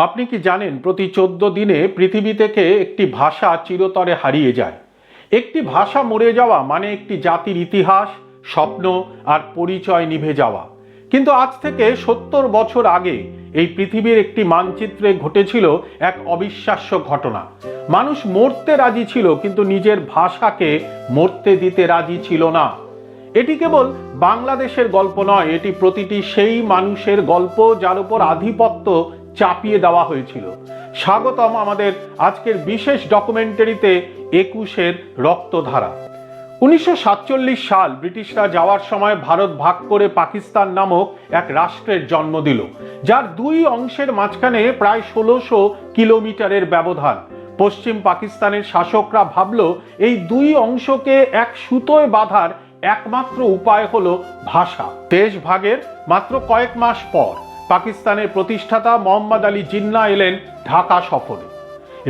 আপনি কি জানেন প্রতি 14 দিনে পৃথিবী থেকে একটি ভাষা চিরতরে হারিয়ে যায়। একটি ভাষা মরে যাওয়া মানে একটি জাতির ইতিহাস, স্বপ্ন আর পরিচয় নিভে যাওয়া। কিন্তু আজ থেকে 70 বছর আগে এই পৃথিবীর একটি মানচিত্রে ঘটেছিল এক অবিশ্বাস্য ঘটনা। মানুষ মরতে রাজি ছিল কিন্তু নিজের ভাষাকে মরতে দিতে রাজি ছিল না। এটি কেবল বাংলাদেশের গল্প নয়, এটি প্রতিটি সেই মানুষের গল্প যার উপর আধিপত্য চাপিয়ে দেওয়া হয়েছিল। স্বাগতম আমাদের আজকের বিশেষ ডকুমেন্টারিতে 21-এর রক্তধারা। 1947 সাল ব্রিটিশরা যাওয়ার সময় ভারত ভাগ করে পাকিস্তান নামক এক রাষ্ট্রের জন্ম দিল, যার দুই অংশের মাঝখানে প্রায় 1600 কিলোমিটারের ব্যবধান। পশ্চিম পাকিস্তানের শাসকরা ভাবল এই দুই অংশকে এক সুতোয় বাঁধার একমাত্র উপায় হলো ভাষা। দেশ ভাগের মাত্র কয়েক মাস পর পাকিস্তানের প্রতিষ্ঠাতা মোহাম্মদ আলী জিন্নাহ এলেন ঢাকা সফরে।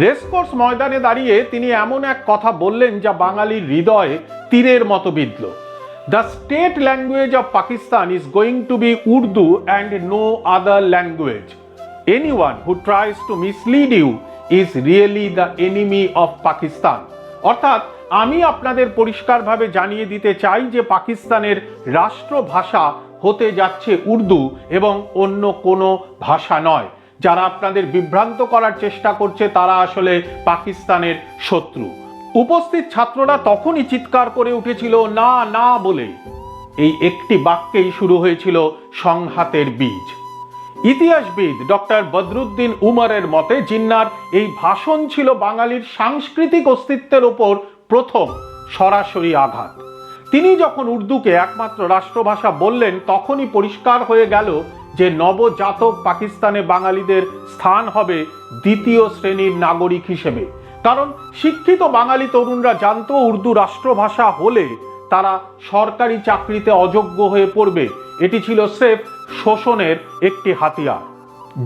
রেসকোর্স ময়দানে দাঁড়িয়ে তিনি এমন এক কথা বললেন যা বাঙালির হৃদয়ে তীরের মতো বিঁধল। The state language of Pakistan is going to be Urdu and no other language. Anyone who tries to mislead you is really the enemy of Pakistan. অর্থাৎ আমি আপনাদের পরিষ্কারভাবে জানিয়ে দিতে চাই যে পাকিস্তানের রাষ্ট্রভাষা হতে যাচ্ছে উর্দু এবং অন্য কোনো ভাষা নয়। যারা আপনাদের বিভ্রান্ত করার চেষ্টা করছে তারা আসলে পাকিস্তানের শত্রু। উপস্থিত ছাত্ররা তখনই চিৎকার করে উঠেছিল না না বলে। এই একটি বাক্যেই শুরু হয়েছিল সংঘাতের বীজ। ইতিহাসবিদ ডক্টর বদরুদ্দিন উমরের মতে জিন্নাহর এই ভাষণ ছিল বাঙালির সাংস্কৃতিক অস্তিত্বের ওপর প্রথম সরাসরি আঘাত। তিনি যখন উর্দুকে একমাত্র রাষ্ট্রভাষা বললেন তখনই পরিষ্কার হয়ে গেল যে নবজাতক পাকিস্তানে বাঙালিদের স্থান হবে দ্বিতীয় শ্রেণীর নাগরিক হিসেবে। কারণ শিক্ষিত বাঙালি তরুণরা জানতো উর্দু রাষ্ট্রভাষা হলে তারা সরকারি চাকরিতে অযোগ্য হয়ে পড়বে। এটি ছিল স্রেফ শোষণের একটি হাতিয়ার।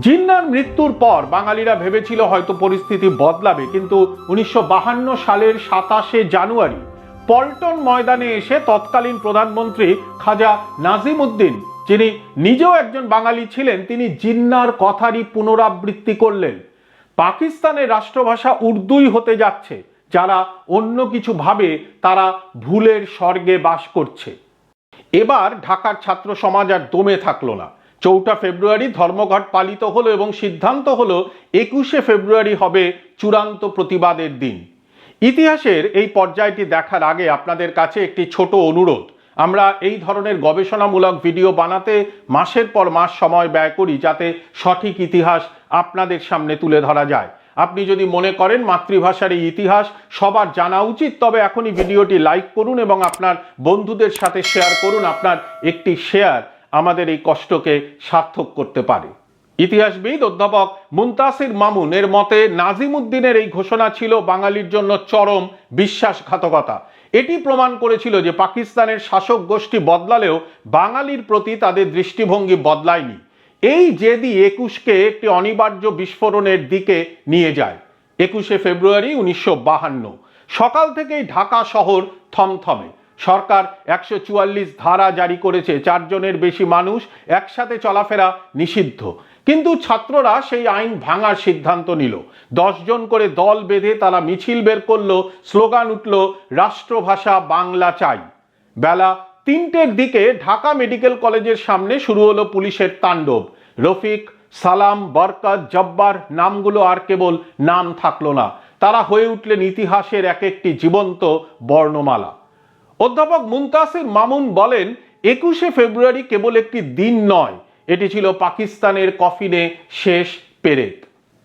জিন্নাহর মৃত্যুর পর বাঙালিরা ভেবেছিল হয়তো পরিস্থিতি বদলাবে, কিন্তু 1952 সালের 27শে জানুয়ারি পল্টন ময়দানে এসে তৎকালীন প্রধানমন্ত্রী খাজা নাজিমউদ্দিন, যিনি নিজেও একজন বাঙালি ছিলেন, তিনি জিন্নাহর কথারই পুনরাবৃত্তি করলেন। পাকিস্তানের রাষ্ট্রভাষা উর্দুই হতে যাচ্ছে। যারা অন্য কিছু ভাবে তারা ভুলের স্বর্গে বাস করছে। এবার ঢাকার ছাত্র সমাজ আর দমে থাকলো না। 4 ফেব্রুয়ারি ধর্মঘট পালিত হলো এবং সিদ্ধান্ত হলো 21শে ফেব্রুয়ারি হবে চূড়ান্ত প্রতিবাদের দিন। ইতিহাসের এই পর্যায়টি দেখার আগে আপনাদের কাছে একটি ছোট অনুরোধ। আমরা এই ধরনের গবেষণামূলক ভিডিও বানাতে মাসের পর মাস সময় ব্যয় করি যাতে সঠিক ইতিহাস আপনাদের সামনে তুলে ধরা যায়। আপনি যদি মনে করেন মাতৃভাষার এই ইতিহাস সবার জানা উচিত, তবে এখনই ভিডিওটি লাইক করুন এবং আপনার বন্ধুদের সাথে শেয়ার করুন। আপনার একটি শেয়ার আমাদের এই কষ্টকে সার্থক করতে পারে। ইতিহাসবিদ অধ্যাপক মুনতাসির মামুন এর মতে নাজিমউদ্দিনের এই ঘোষণা ছিল বাঙালির জন্য চরম বিশ্বাসঘাতকতা। এটি প্রমাণ করেছিল যে পাকিস্তানের শাসক গোষ্ঠী বদলালেও বাঙালির প্রতি তাদের দৃষ্টিভঙ্গি বদলায়নি। এই জেদি 21কে একটি অনিবার্য বিস্ফোরণের দিকে নিয়ে যায়। 21শে ফেব্রুয়ারি 1952 সকাল থেকেই ঢাকা শহর থমথমে। সরকার 144 ধারা জারি করেছে। 4 জনের বেশি মানুষ একসাথে চলাফেরা নিষিদ্ধ। কিন্তু ছাত্ররা সেই আইন ভাঙার সিদ্ধান্ত নিল। 10 জন করে দল বেঁধে তারা মিছিল বের করলো, স্লোগান উঠল রাষ্ট্রভাষা বাংলা চাই। বেলা 3টের দিকে ঢাকা মেডিকেল কলেজের সামনে শুরু হলো পুলিশের তাণ্ডব। রফিক, সালাম, বরকত, জব্বার নামগুলো আর কেবল নাম থাকলো না, তারা হয়ে উঠলেন ইতিহাসের এক একটি জীবন্ত বর্ণমালা। অধ্যাপক মুনতাসির মামুন বলেন 21শে ফেব্রুয়ারি কেবল একটি দিন নয়, এটি ছিল পাকিস্তানের কফিনে শেষ পেরেক।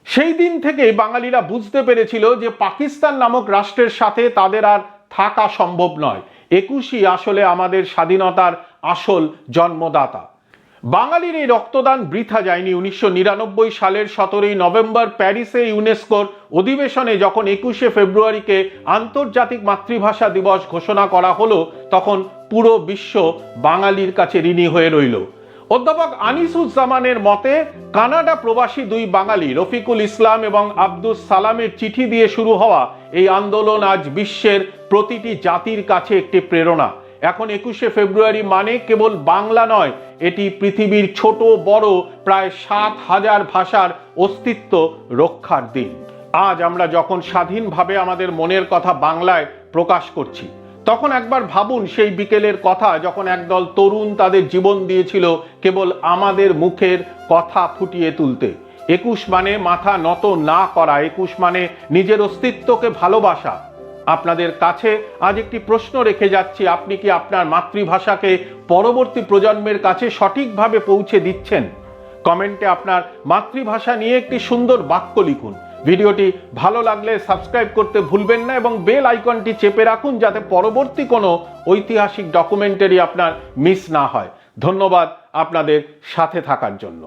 সেই দিন থেকে বাঙালিরা বুঝতে পেরেছিল যে পাকিস্তান নামক রাষ্ট্রের সাথে তাদের আর থাকা সম্ভব নয়। 21ই আসলে আমাদের স্বাধীনতার আসল জন্মদাতা। বাঙালির এই রক্তদান বৃথা যায়নি। 1999 সালের 17ই নভেম্বর প্যারিসে ইউনেস্কোর অধিবেশনে যখন 21শে ফেব্রুয়ারিকে আন্তর্জাতিক মাতৃভাষা দিবস ঘোষণা করা হলো তখন পুরো বিশ্ব বাঙালির কাছে ঋণী হয়ে রইল। অধ্যাপক আনিসুজ্জামানের মতে কানাডা প্রবাসী 2 বাঙালি রফিকুল ইসলাম এবং আব্দুস সালামের চিঠি দিয়ে শুরু হওয়া এই আন্দোলন আজ বিশ্বের প্রতিটি জাতির কাছে একটি প্রেরণা। এখন 21শে ফেব্রুয়ারি মানে কেবল বাংলা নয়, এটি পৃথিবীর ছোট বড় প্রায় 7,000 ভাষার অস্তিত্ব রক্ষার দিন। আজ আমরা যখন স্বাধীনভাবে আমাদের মনের কথা বাংলায় প্রকাশ করছি, তখন একবার ভাবুন সেই বিকেলের কথা যখন একদল তরুণ তাদের জীবন দিয়েছিল কেবল আমাদের মুখের কথা ফুটিয়ে তুলতে। 21 মানে মাথা নত না করা, 21 মানে নিজের অস্তিত্বকে ভালোবাসা। আপনাদের কাছে আজ একটি প্রশ্ন রেখে যাচ্ছি, আপনি কি আপনার মাতৃভাষাকে পরবর্তী প্রজন্মের কাছে সঠিকভাবে পৌঁছে দিচ্ছেন? কমেন্টে আপনার মাতৃভাষা নিয়ে একটি সুন্দর বাক্য লিখুন। ভিডিওটি ভালো লাগলে সাবস্ক্রাইব করতে ভুলবেন না এবং বেল আইকনটি চেপে রাখুন যাতে পরবর্তী কোনো ঐতিহাসিক ডকুমেন্টারি আপনার মিস না হয়। ধন্যবাদ আপনাদের সাথে থাকার জন্য।